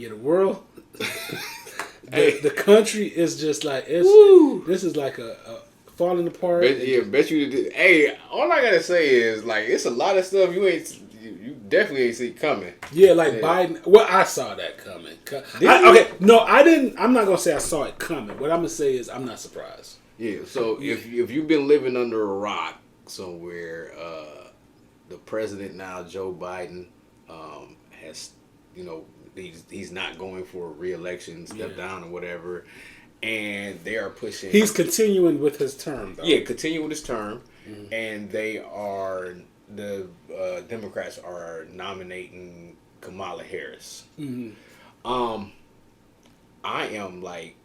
the world, the country is just like this is like a falling apart. Bet you did. Hey, all I gotta say is like it's a lot of stuff you definitely ain't see coming. Yeah, like Biden. Well, I saw that coming. Okay, no, I didn't. I'm not gonna say I saw it coming. What I'm gonna say is I'm not surprised. Yeah. So if you've been living under a rock somewhere, the president now, Joe Biden, has he's not going for a re-election, step down or whatever, and they are pushing. He's continuing with his term, though. Yeah, continuing with his term, and the Democrats are nominating Kamala Harris. I am like,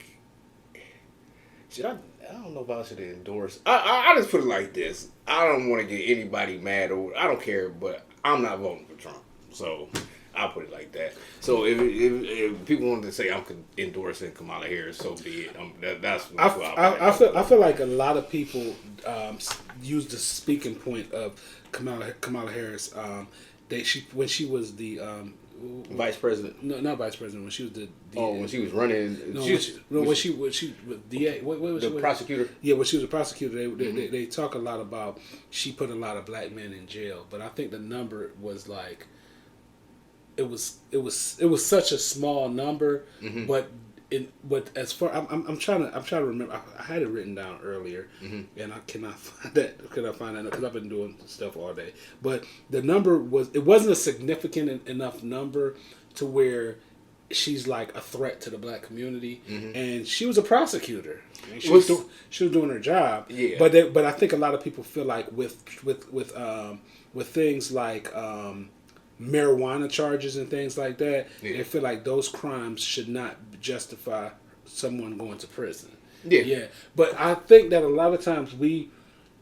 I don't know if I should endorse. I just put it like this. I don't want to get anybody mad or I don't care, but I'm not voting for Trump. So I'll put it like that. So if people wanted to say I'm endorsing Kamala Harris, so be it. That's what I feel like a lot of people use the speaking point of Kamala Harris. When she was the vice president. No, not vice president. When she was the when she was running. When she was DA. What was the prosecutor? Yeah, when she was a prosecutor, they talk a lot about she put a lot of black men in jail, but I think the number was like it was such a small number, but as far I'm trying to remember. I had it written down earlier, and I cannot find that because I've been doing stuff all day. But the number wasn't a significant enough number to where she's like a threat to the black community, and she was a prosecutor. She was doing her job. Yeah. But I think a lot of people feel like with things like marijuana charges and things like that, they feel like those crimes should not justify someone going to prison. Yeah. But I think that a lot of times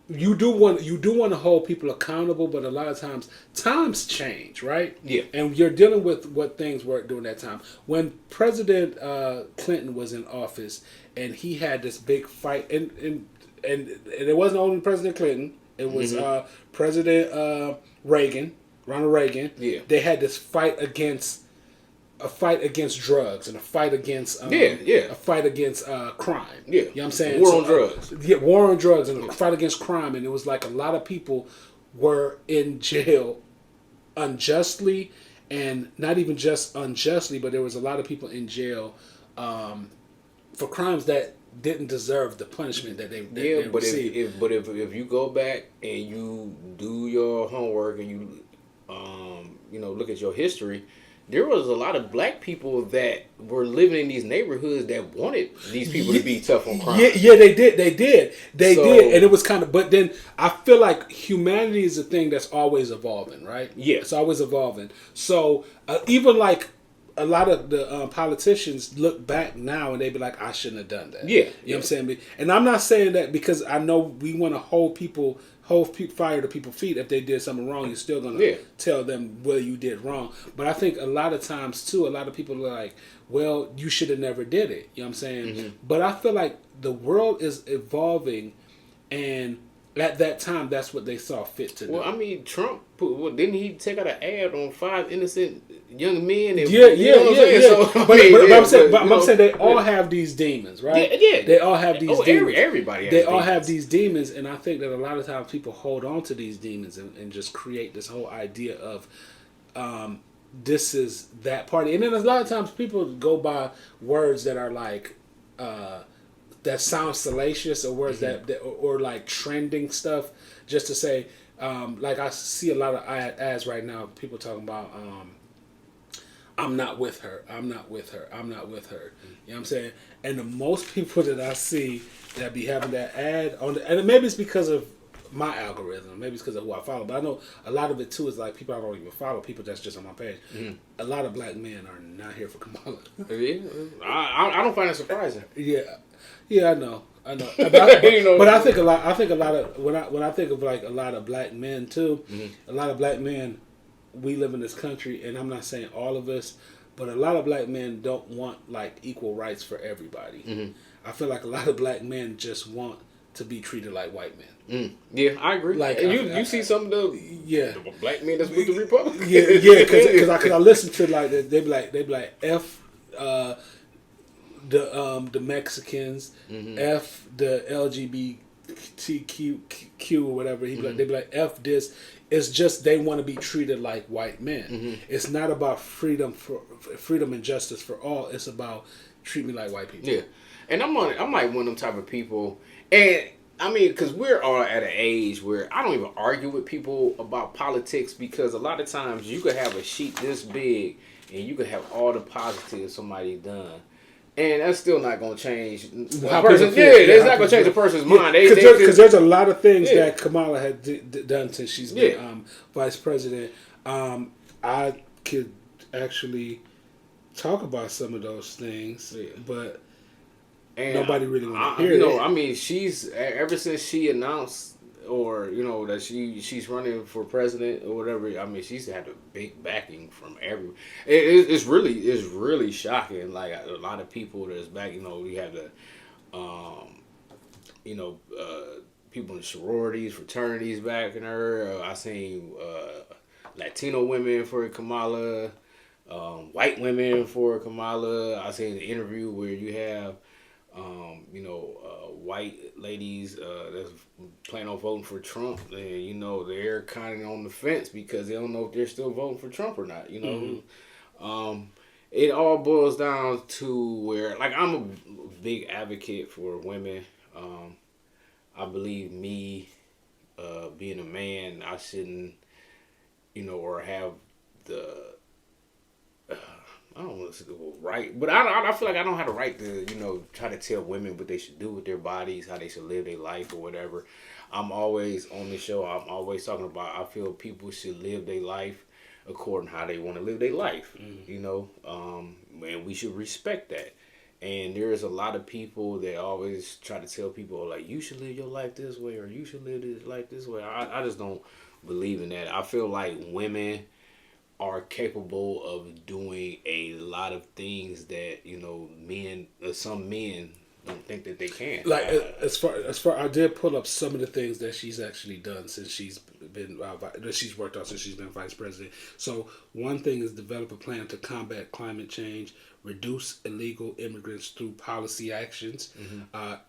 you do want to hold people accountable, but a lot of times change, right? Yeah. And you're dealing with what things were during that time. When President Clinton was in office and he had this big fight, and it wasn't only President Clinton, it was President Ronald Reagan. Yeah. They had this fight against drugs and a fight against crime. Yeah. You know what I'm saying? War on drugs. Yeah, war on drugs and a fight against crime, and it was like a lot of people were in jail unjustly, and not even just unjustly, but there was a lot of people in jail for crimes that didn't deserve the punishment that they received. But if you go back and you do your homework and you look at your history, there was a lot of black people that were living in these neighborhoods that wanted these people to be tough on crime. Yeah, they did, and it was kind of. But then I feel like humanity is a thing that's always evolving, right? Yeah, it's always evolving. So even like a lot of the politicians look back now and they be like, I shouldn't have done that. Yeah, you know what I'm saying? And I'm not saying that because I know we want to hold fire to people's feet. If they did something wrong, you're still going to tell them, well, you did wrong. But I think a lot of times, too, a lot of people are like, well, you should have never did it. You know what I'm saying? But I feel like the world is evolving, and at that time, that's what they saw fit to do. Well, I mean, Trump, didn't he take out an ad on 5 innocent young men? And, But I'm saying they all have these demons, right? Yeah. They all have these demons. Everybody has They all have these demons, and I think that a lot of times people hold on to these demons and just create this whole idea of this is that party. And then a lot of times people go by words that are like that sound salacious, or words that or like trending stuff, just to say like I see a lot of ads right now, people talking about I'm not with her. You know what I'm saying? And the most people that I see that be having that ad on and maybe it's because of my algorithm, maybe it's because of who I follow, but I know a lot of it too is like people I don't even follow, people that's just on my page. A lot of black men are not here for Kamala. I don't find it surprising. Yeah, I know. But I think a lot of when I think of like a lot of black men too, a lot of black men, we live in this country, and I'm not saying all of us, but a lot of black men don't want like equal rights for everybody. I feel like a lot of black men just want to be treated like white men. Yeah, I agree. Like you see some of the black men that's with the Republicans. Because I listen to like they be like F the Mexicans, F the LGBTQ or whatever. They be like F this. It's just they want to be treated like white men. It's not about freedom and justice for all. It's about treat me like white people. Yeah, and I'm like one of them type of people, and I mean, because we're all at an age where I don't even argue with people about politics, because a lot of times you could have a sheet this big and you could have all the positives somebody done. And that's still not going to change it's not going to change a person's mind. Because there's a lot of things that Kamala had done since she's been vice president. I could actually talk about some of those things, but nobody really want to hear it. I mean, she's ever since she announced, or that she's running for president or whatever. I mean, she's had a big backing from everyone. It's really shocking. Like a lot of people that's back. We have the, people in the sororities, fraternities backing her. I seen Latino women for Kamala, white women for Kamala. I seen the interview where you have. White ladies that's planning on voting for Trump, and they're kind of on the fence because they don't know if they're still voting for Trump or not. It all boils down to where, like, I'm a big advocate for women. I believe me, being a man, I shouldn't, or have the. I don't want to say the right, but I feel like I don't have the right to, try to tell women what they should do with their bodies, how they should live their life or whatever. I'm always on the show. I'm always talking about, I feel people should live their life according to how they want to live their life, and we should respect that. And there's a lot of people that always try to tell people, like, you should live your life this way or you should live this life this way. I just don't believe in that. I feel like women are capable of doing a lot of things that some men don't think that they can. Like as far I did pull up some of the things that she's actually done since she's been that she's worked on since she's been vice president. So one thing is develop a plan to combat climate change, reduce illegal immigrants through policy actions,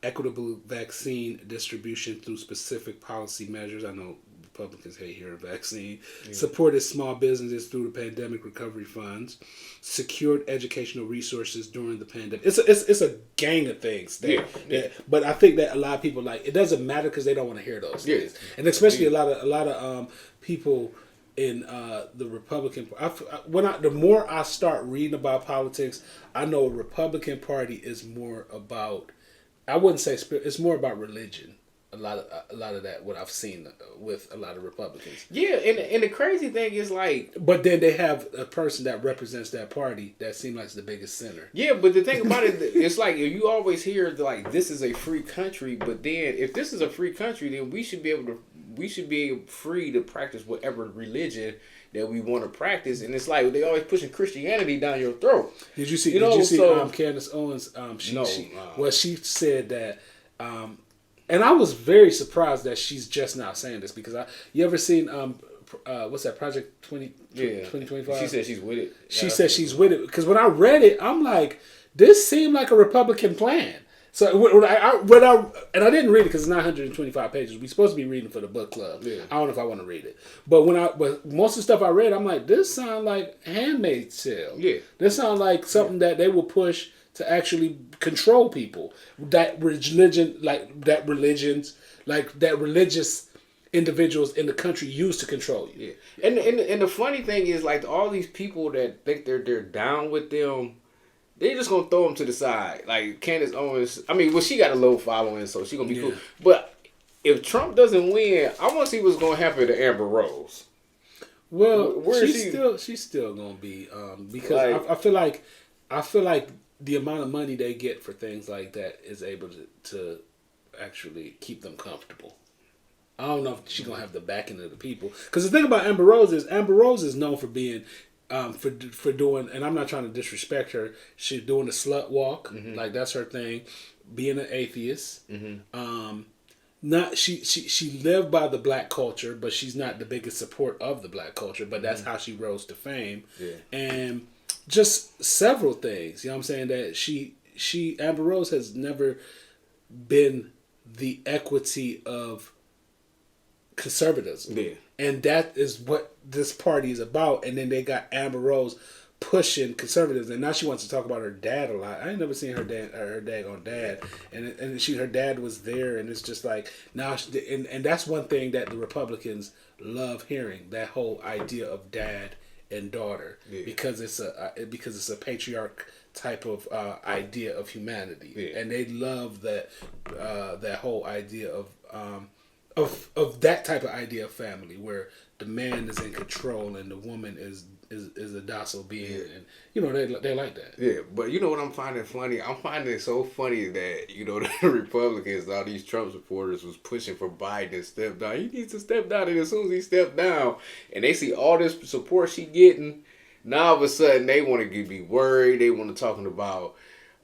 equitable vaccine distribution through specific policy measures. I know Republicans hate hearing vaccine. Supported small businesses through the pandemic recovery funds. Secured educational resources during the pandemic. It's a gang of things there. But I think that a lot of people, like, it doesn't matter because they don't want to hear those things. And especially a lot of people in the Republican. The more I start reading about politics, I know the Republican Party is more about. I wouldn't say spirit. It's more about religion. A lot of that, what I've seen with a lot of Republicans. Yeah, and the crazy thing is, like... But then they have a person that represents that party that seems like the biggest sinner. Yeah, but the thing about it, it's like, you always hear, like, this is a free country, but then, if this is a free country, then we should be free to practice whatever religion that we want to practice. And it's like, they always pushing Christianity down your throat. Did you see Candace Owens? She said that... and I was very surprised that she's just now saying this, because you ever seen what's that, Project 2025? She said she's with it. She said she's with it, because when I read it, I'm like, this seemed like a Republican plan. So when I didn't read it because it's 925 pages. We're supposed to be reading for the book club. Yeah. I don't know if I want to read it, but most of the stuff I read, I'm like, this sounds like Handmaid's Tale. Yeah, this sounds like something that they will push to actually control people. That religious individuals in the country use to control you. Yeah. And the funny thing is, like, all these people that think they're down with them, they're just gonna throw them to the side. Like Candace Owens, I mean, well, she got a low following, so she gonna be cool. But if Trump doesn't win, I want to see what's gonna happen to Amber Rose. Well, she's still gonna be because like, I feel like the amount of money they get for things like that is able to actually keep them comfortable. I don't know if she's going to have the backing of the people. Because the thing about Amber Rose is known for being, for doing, and I'm not trying to disrespect her, she's doing the slut walk. Mm-hmm. Like, that's her thing. Being an atheist. Mm-hmm. She lived by the black culture, but she's not the biggest support of the black culture. But that's how she rose to fame. Yeah. And just several things. You know what I'm saying? That Amber Rose has never been the equity of conservatism. Yeah. And that is what this party is about. And then they got Amber Rose pushing conservatives, and now she wants to talk about her dad a lot. I ain't never seen her daggone dad, and her dad was there, and it's just like now, and that's one thing that the Republicans love hearing, that whole idea of dad and daughter, because it's a patriarch type of idea of humanity, and they love that whole idea of that type of idea of family where the man is in control and the woman is a docile being, and they like that. Yeah, but you know what I'm finding funny? I'm finding it so funny that the Republicans, all these Trump supporters, was pushing for Biden to step down. He needs to step down, and as soon as he stepped down, and they see all this support she getting, now all of a sudden they want to be worried. They want to talking about.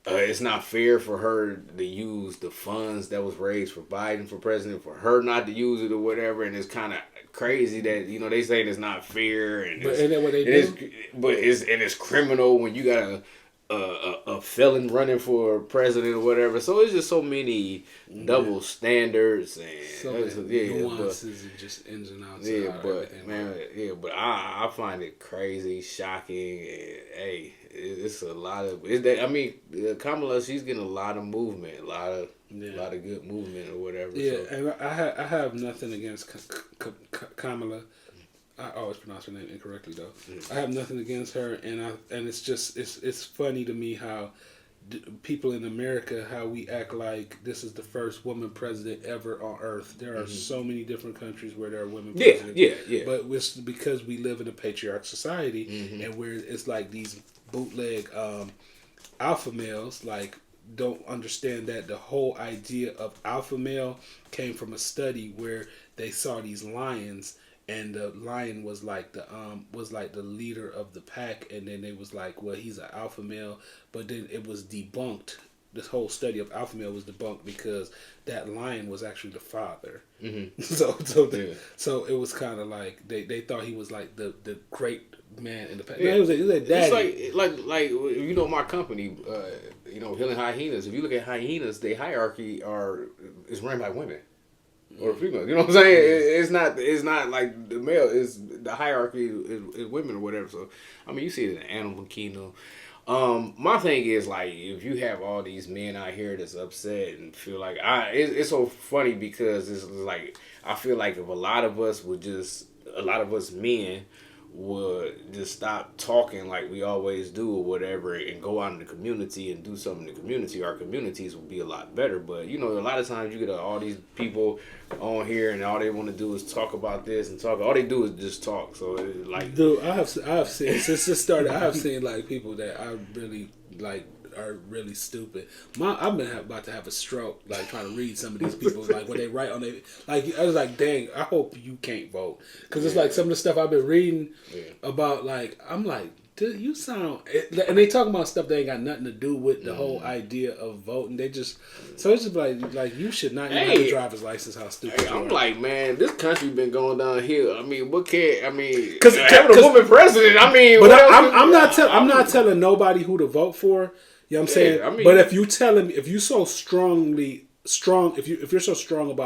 It's not fair for her to use the funds that was raised for Biden for president, for her not to use it or whatever, and it's kind of crazy that they saying it's not fair, and isn't that what they do? It's criminal when you got a felon running for president or whatever. So it's just so many double standards and so nuances and just ins and outs. But I find it crazy, shocking, and hey. It's a lot of. Kamala, she's getting a lot of movement, a lot of good movement or whatever. Yeah, so. And I have nothing against Kamala. I always pronounce her name incorrectly though. I have nothing against her, and it's just it's funny to me how people in America, how we act like this is the first woman president ever on earth. There are so many different countries where there are women presidents. Yeah. But it's because we live in a patriarch society, and where it's like these bootleg alpha males don't understand that the whole idea of alpha male came from a study where they saw these lions, and the lion was like the leader of the pack, and then they was like, well, he's an alpha male, but then it was debunked. This whole study of alpha male was debunked because that lion was actually the father. So it was kind of like they thought he was like the great man in the pack. Yeah. He was a daddy. It's like my company, Healing Hyenas. If you look at hyenas, their hierarchy is run by women or females. You know what I'm saying? It's not like the male is the hierarchy is women or whatever. So you see it in the animal kingdom. My thing is if you have all these men out here that's upset and feel like it's so funny because it's like I feel like if a lot of us men would just stop talking like we always do or whatever and go out in the community and do something in the community, our communities would be a lot better. But a lot of times you get all these people on here and all they want to do is talk about this and talk. All they do is just talk. So dude, I have seen since this started, I have seen people that I really are really stupid. I've been about to have a stroke trying to read some of these people when they write on they I was like, dang, I hope you can't vote, because it's some of the stuff I've been reading about I'm like, dude, you sound, and they talking about stuff that ain't got nothing to do with the whole idea of voting. They just so it's just like you should not even have a driver's license. How stupid you I'm are. like, man, this country been going downhill. What can because having a woman president. But I'm not telling nobody who to vote for. You know what I'm saying? But if you tell him, if you're so strong about